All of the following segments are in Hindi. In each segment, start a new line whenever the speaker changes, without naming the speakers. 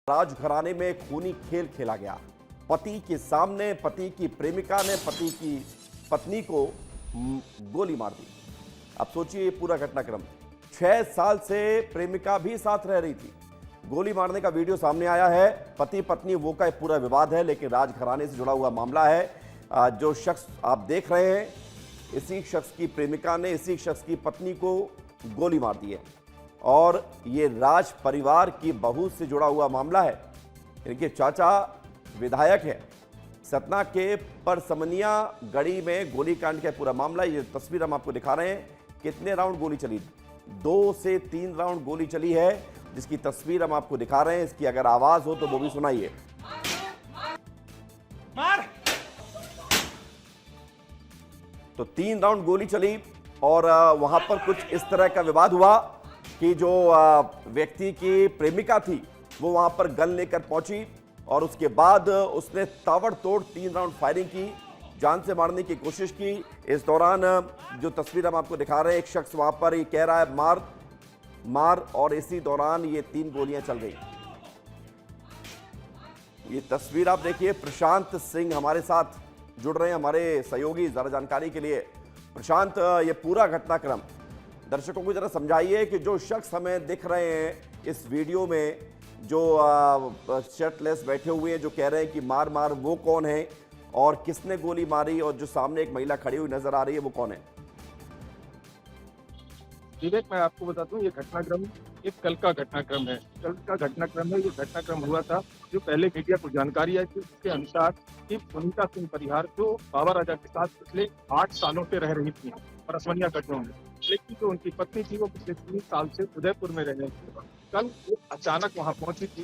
राजघराने में खूनी खेल खेला गया। पति के सामने पति की प्रेमिका ने पति की पत्नी को गोली मार दी। अब सोचिए पूरा घटनाक्रम। 6 साल से प्रेमिका भी साथ रह रही थी। गोली मारने का वीडियो सामने आया है। पति पत्नी वो का पूरा विवाद है, लेकिन राजघराने से जुड़ा हुआ मामला है। जो शख्स आप देख रहे हैं, इसी शख्स की प्रेमिका ने इसी शख्स की पत्नी को गोली मार दी है और ये राज परिवार की बहू से जुड़ा हुआ मामला है। इनके चाचा विधायक है। सतना के परसमनिया गढ़ी में गोलीकांड का पूरा मामला। ये तस्वीर हम आपको दिखा रहे हैं। कितने राउंड गोली चली? 2 से 3 राउंड गोली चली है, जिसकी तस्वीर हम आपको दिखा रहे हैं। इसकी अगर आवाज हो तो वो भी सुनाइए। तो 3 राउंड गोली चली और वहां पर कुछ इस तरह का विवाद हुआ कि जो व्यक्ति की प्रेमिका थी वो वहां पर गन लेकर पहुंची और उसके बाद उसने ताबड़तोड़ 3 राउंड फायरिंग की, जान से मारने की कोशिश की। इस दौरान जो तस्वीर हम आपको दिखा रहे हैं, एक शख्स वहां पर ये कह रहा है मार मार, और इसी दौरान ये 3 गोलियां चल गई। ये तस्वीर आप देखिए। प्रशांत सिंह हमारे साथ जुड़ रहे हैं, हमारे सहयोगी, जरा जानकारी के लिए। प्रशांत, ये पूरा घटनाक्रम दर्शकों को जरा समझाइए कि जो शख्स हमें दिख रहे हैं इस वीडियो में, जो शर्टलेस बैठे हुए हैं, जो कह रहे हैं कि मार मार, वो कौन है और किसने गोली मारी, और जो सामने एक महिला खड़ी हुई नजर आ रही है वो कौन है?
विवेक, मैं आपको बताता हूँ, ये घटनाक्रम एक कल का घटनाक्रम है। कल का घटनाक्रम है। ये घटनाक्रम हुआ था जो पहले मीडिया को जानकारी आई थी, उसके अनुसार कि सुनीता सिंह परिहार जो बाबा राजा के साथ पिछले 8 सालों से रह रही थी परसमनिया गढ़ में, लेकिन जो उनकी पत्नी थी वो पिछले 3 साल से उदयपुर में रह रही थी। कल वो अचानक वहां पहुंची थी,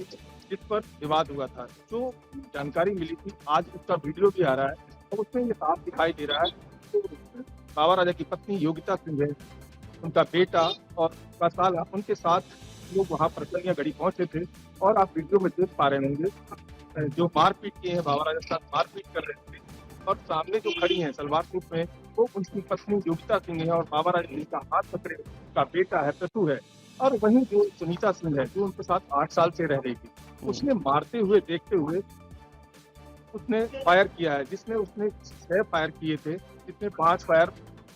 जिस पर विवाद हुआ था। जो जानकारी मिली थी, आज उसका वीडियो भी आ रहा है और उसमें ये साफ दिखाई दे रहा है तो बाबा राजा की पत्नी योगिता सिंह है, उनका बेटा और उनका साला, उनके साथ लोग वहां परसमनिया गढ़ी पहुंचे थे। और आप वीडियो में देख पा रहे होंगे जो मारपीट किए हैं, बाबा राजा के साथ मारपीट कर रहे थे और सामने जो खड़ी हैं सलवार सूट में, वो उनकी पत्नी योगिता सिंह है और बाबा राजा जी का हाथ पकड़े का बेटा है, प्रतु है। और वहीं जो सुनीता सिंह है, जो उनके साथ 8 साल से रह रही थी, उसने मारते हुए देखते हुए उसने फायर किया है, जिसमें उसने 6 फायर किए थे, जिसमें 5 फायर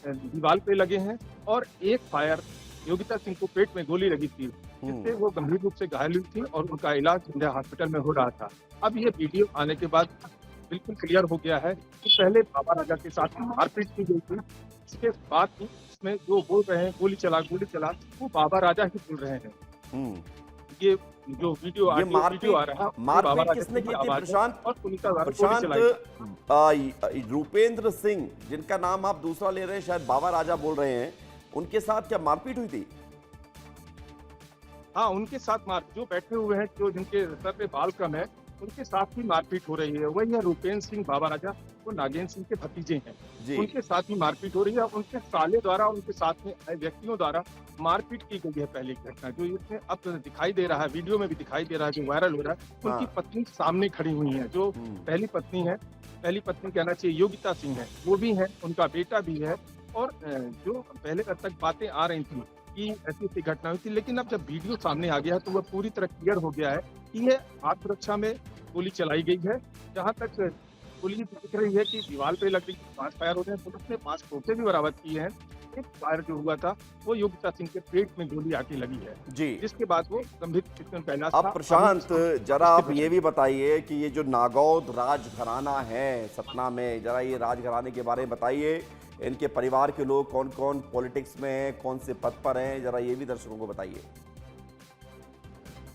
दीवार पे लगे हैं और 1 फायर योगिता सिंह को पेट में गोली लगी थी, जिससे वो गंभीर रूप से घायल हुई थी और उनका इलाज इंडिया हॉस्पिटल में हो रहा था। अब ये वीडियो आने के बाद बिल्कुल क्लियर हो गया है कि पहले बाबा राजा के साथ मारपीट की गई थी, इसके बाद इसमें जो बोल रहे हैं गोली चला वो बाबा राजा ही बोल रहे हैं। ये जो वीडियो आ रहा है,
मारपीट किसने की थी प्रशांत?
और
प्रशांत, रूपेंद्र सिंह, जिनका नाम आप दूसरा ले रहे हैं, शायद बाबा राजा बोल रहे हैं, उनके साथ क्या मारपीट हुई थी?
हाँ, उनके साथ जो बैठे हुए हैं, जो जिनके सर पे बाल कम है, उनके साथ ही मारपीट हो रही है। वही है रूपेंद्र सिंह बाबा राजा, वो नागेंद्र सिंह के भतीजे हैं, उनके साथ ही मारपीट हो रही है। उनके साले द्वारा उनके साथ में आए व्यक्तियों द्वारा मारपीट की गई है। पहली घटना जो इसमें अब दिखाई दे रहा है, वीडियो में भी दिखाई दे रहा है, जो वायरल हो रहा है, उनकी पत्नी सामने खड़ी हुई है, जो पहली पत्नी है, पहली पत्नी कहना चाहिए योगिता सिंह है, वो भी है, उनका बेटा भी है। और जो पहले तक बातें आ रही थी कि ऐसी ऐसी घटना हुई थी, लेकिन अब जब वीडियो सामने आ गया है तो वह पूरी तरह क्लियर हो गया है कि ये आत्मरक्षा में गोली चलाई गई है। जहां तक गोली दिख रही है कि दीवार पे लग रही, 5 फायर हो गए। पुलिस ने 5 तोपे भी बरामद किए हैं। एक फायर जो हुआ था वो योगिता सिंह के पेट में गोली आके लगी है जी, जिसके बाद वो गंभीर स्थिति में पहला।
अब प्रशांत, जरा आप ये भी बताइए कि ये जो नागौद राजघराना है सतना में, जरा ये राजघराने के बारे में बताइए। इनके परिवार के लोग कौन कौन पॉलिटिक्स में हैं, कौन से पद पर हैं, जरा ये भी दर्शकों को बताइए।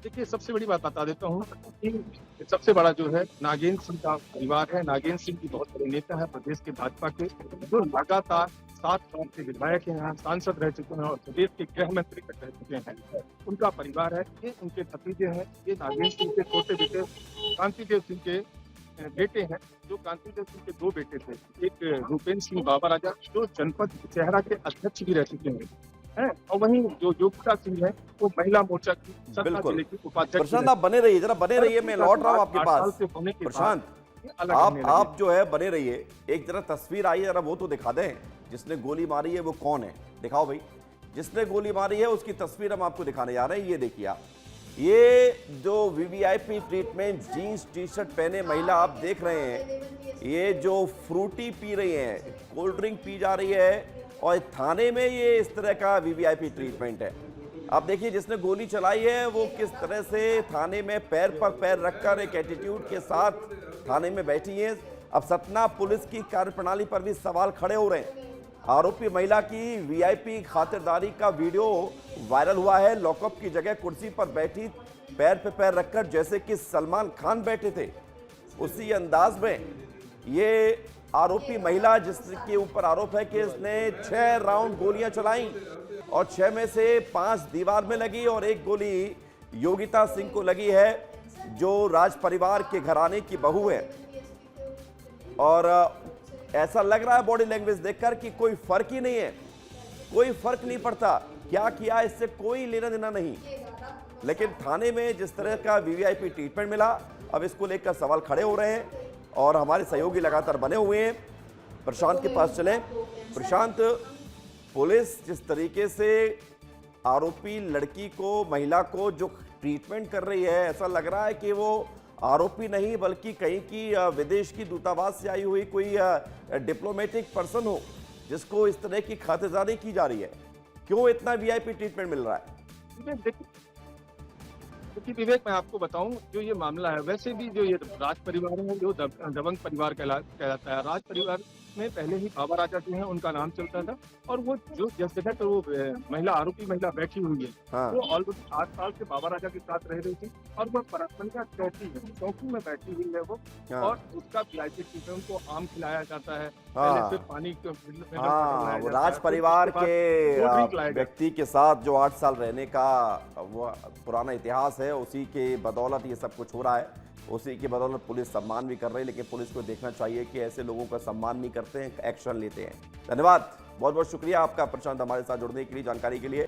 देखिए, सबसे बड़ी बात बता देता हूँ कि सबसे बड़ा जो है नागेंद्र सिंह का परिवार है। नागेंद्र सिंह की बहुत बड़े नेता है प्रदेश के भाजपा के, जो लगातार 7 साल से विधायक हैं, यहाँ सांसद रह चुके हैं और प्रदेश के गृह मंत्री तक रह चुके हैं। उनका परिवार है, ये उनके भतीजे हैं। ये नागेंद्र सिंह के छोटे बेटे कांतिदेव सिंह के बेटे हैं, जो कांतिदेव सिंह के 2 बेटे थे। एक रूपेंद्र सिंह बाबा राजा, जो जनपद चेहरा के अध्यक्ष भी रह चुके हैं, और वहीं जो योगिता सिंह है, वो महिला मोर्चा की सतना जिले की उपाध्यक्ष।
प्रशांत, आप बने रहिए, जरा बने रहिए, मैं लौट रहा हूँ आपके पास। प्रशांत, आप जो है बने रहिए। एक जरा तस्वीर आई है, जरा वो तो दिखा दें। जिसने गोली मारी है वो कौन है, दिखाओ भाई। जिसने गोली मारी है उसकी तस्वीर हम आपको दिखाने जा रहे हैं। ये देखिए आप, ये जो VVIP treatment, jeans T shirt पहने महिला आप देख रहे हैं, ये जो फ्रूटी पी रही हैं, कोल्ड ड्रिंक पी जा रही है, और थाने में ये इस तरह का वीवीआईपी ट्रीटमेंट है। आप देखिए जिसने गोली चलाई है वो किस तरह से थाने में पैर पर पैर रखकर एक एटीट्यूड के साथ थाने में बैठी है। अब सतना पुलिस की कार्यप्रणाली पर भी सवाल खड़े हो रहे हैं। आरोपी महिला की वीआईपी खातिरदारी का वीडियो वायरल हुआ है। लॉकअप की जगह कुर्सी पर बैठी पैर पे पैर रखकर जैसे कि सलमान खान बैठे थे, उसी अंदाज में ये आरोपी महिला, जिसके ऊपर आरोप है कि इसने 6 राउंड गोलियां चलाई और 6 में से 5 दीवार में लगी और 1 गोली योगिता सिंह को लगी है, जो राज परिवार के घराने की बहू है। और ऐसा लग रहा है बॉडी लैंग्वेज देखकर कि कोई फर्क ही नहीं है, कोई फर्क नहीं पड़ता, क्या किया इससे कोई लेना देना नहीं। लेकिन थाने में जिस तरह का वीवीआईपी ट्रीटमेंट मिला, अब इसको लेकर सवाल खड़े हो रहे हैं और हमारे सहयोगी लगातार बने हुए हैं। प्रशांत के पास चले। प्रशांत, पुलिस जिस तरीके से आरोपी लड़की को, महिला को जो ट्रीटमेंट कर रही है, ऐसा लग रहा है कि वो आरोपी नहीं बल्कि कहीं की विदेश की दूतावास से आई हुई कोई डिप्लोमेटिक पर्सन हो, जिसको इस तरह की खातिरदारी की जा रही है। क्यों इतना वीआईपी ट्रीटमेंट मिल रहा है?
क्योंकि विवेक, मैं आपको बताऊं, जो ये मामला है, वैसे भी जो ये राज परिवार है, जो दबंग परिवार कहलाता है, राज परिवार में पहले ही बाबा राजा जो है उनका नाम चलता था। और वो जो जिस जगह पर वो महिला, आरोपी महिला बैठी हुई है,
हाँ।
वो ऑलरेडी 8 साल से बाबा राजा के साथ रह रही थी और वो परासमंजा चौकी है, चौकी में बैठी हुई है वो।
हाँ। और
उसका वीआईपी ट्रीटमेंट, उनको आम खिलाया जाता है,
हाँ।
पहले फिर पानी
वो राज परिवार के व्यक्ति के साथ जो 8 साल रहने का वो पुराना इतिहास है, उसी के बदौलत ये सब कुछ हो रहा है। उसी की बदौलत पुलिस सम्मान भी कर रही है, लेकिन पुलिस को देखना चाहिए कि ऐसे लोगों का सम्मान नहीं करते हैं, एक्शन लेते हैं। धन्यवाद, बहुत बहुत शुक्रिया आपका प्रशांत, हमारे साथ जुड़ने के लिए, जानकारी के लिए।